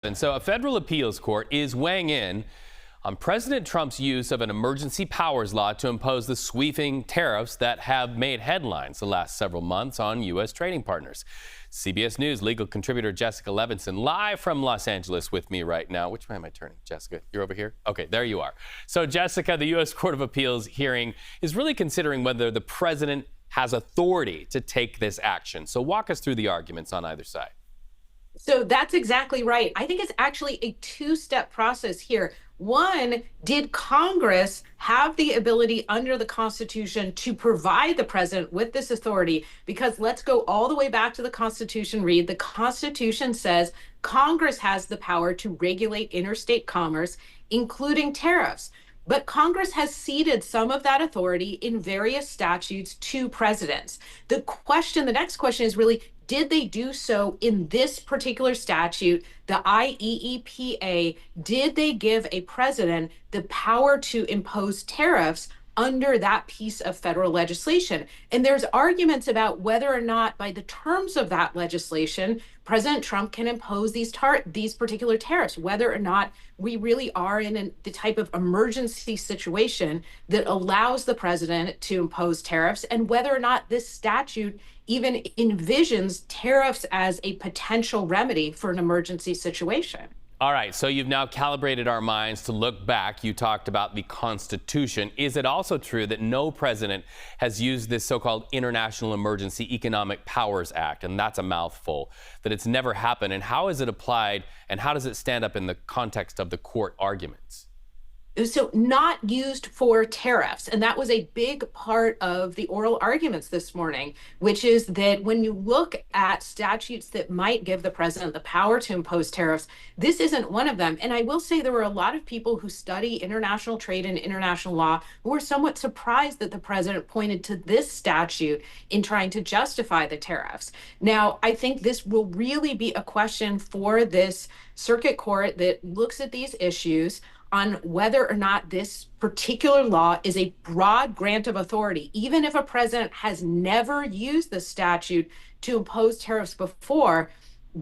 And so a federal appeals court is weighing in on President Trump's use of an emergency powers law to impose the sweeping tariffs that have made headlines the last several months on U.S. trading partners. CBS News legal contributor Jessica Levinson live from Los Angeles with me right now. Which way am I turning? Jessica, you're over here? Okay, there you are. So Jessica, the U.S. Court of Appeals hearing is really considering whether the president has authority to take this action. So walk us through the arguments on either side. So that's exactly right. I think it's actually a two-step process here. One, did Congress have the ability under the Constitution to provide the president with this authority? Because let's go all the way back to the Constitution, Reed. The Constitution says Congress has the power to regulate interstate commerce, including tariffs. But Congress has ceded some of that authority in various statutes to presidents. The next question is really, did they do so in this particular statute, the IEEPA? Did they give a president the power to impose tariffs under that piece of federal legislation? And there's arguments about whether or not, by the terms of that legislation, President Trump can impose these particular tariffs, whether or not we really are in the type of emergency situation that allows the president to impose tariffs, and whether or not this statute even envisions tariffs as a potential remedy for an emergency situation. All right, so you've now calibrated our minds to look back. You talked about the Constitution. Is it also true that no president has used this so-called International Emergency Economic Powers Act, and that's a mouthful, that it's never happened? And how is it applied, and how does it stand up in the context of the court arguments? So not used for tariffs. And that was a big part of the oral arguments this morning, which is that when you look at statutes that might give the president the power to impose tariffs, this isn't one of them. And I will say there were a lot of people who study international trade and international law who were somewhat surprised that the president pointed to this statute in trying to justify the tariffs. Now, I think this will really be a question for this circuit court that looks at these issues on whether or not this particular law is a broad grant of authority. Even if a president has never used the statute to impose tariffs before,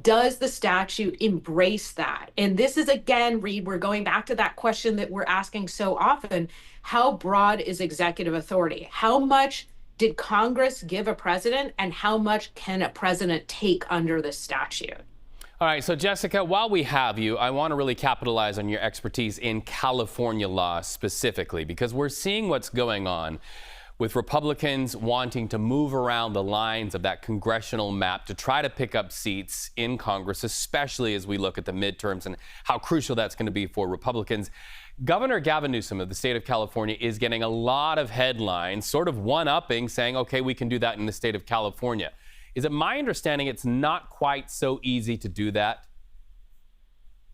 does the statute embrace that? And this is, again, Reed, we're going back to that question that we're asking so often: how broad is executive authority? How much did Congress give a president, and how much can a president take under this statute? All right, so Jessica, while we have you, I want to really capitalize on your expertise in California law specifically, because we're seeing what's going on with Republicans wanting to move around the lines of that congressional map to try to pick up seats in Congress, especially as we look at the midterms and how crucial that's going to be for Republicans. Governor Gavin Newsom of the state of California is getting a lot of headlines, sort of one-upping, saying, okay, we can do that in the state of California. Is it my understanding it's not quite so easy to do that?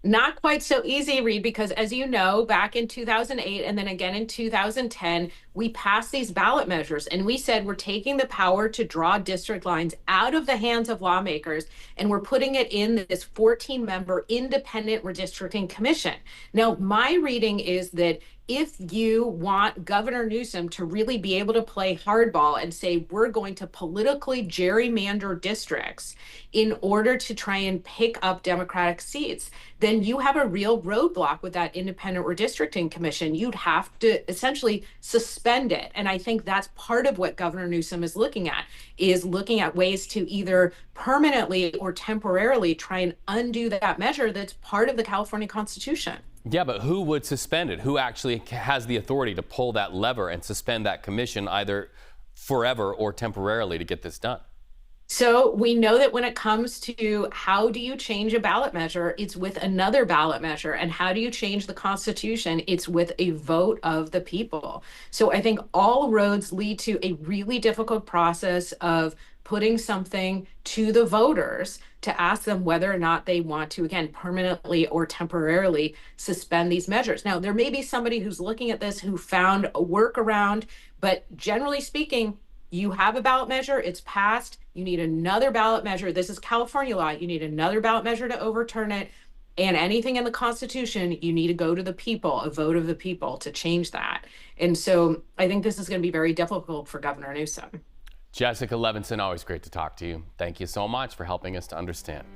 Not quite so easy, Reed, because as you know, back in 2008 and then again in 2010, we passed these ballot measures and we said we're taking the power to draw district lines out of the hands of lawmakers and we're putting it in this 14-member independent redistricting commission. Now, my reading is that if you want Governor Newsom to really be able to play hardball and say we're going to politically gerrymander districts in order to try and pick up Democratic seats, then you have a real roadblock with that independent redistricting commission. You'd have to essentially suspend it. And I think that's part of what Governor Newsom is looking at ways to either permanently or temporarily try and undo that measure that's part of the California Constitution. Yeah, but who would suspend it? Who actually has the authority to pull that lever and suspend that commission either forever or temporarily to get this done? So we know that when it comes to how do you change a ballot measure, it's with another ballot measure. And how do you change the Constitution? It's with a vote of the people. So I think all roads lead to a really difficult process of putting something to the voters to ask them whether or not they want to, again, permanently or temporarily suspend these measures. Now, there may be somebody who's looking at this who found a workaround, but generally speaking, you have a ballot measure, it's passed, you need another ballot measure. This is California law. You need another ballot measure to overturn it. And anything in the Constitution, you need to go to the people, a vote of the people, to change that. And so I think this is going to be very difficult for Governor Newsom. Jessica Levinson, always great to talk to you. Thank you so much for helping us to understand.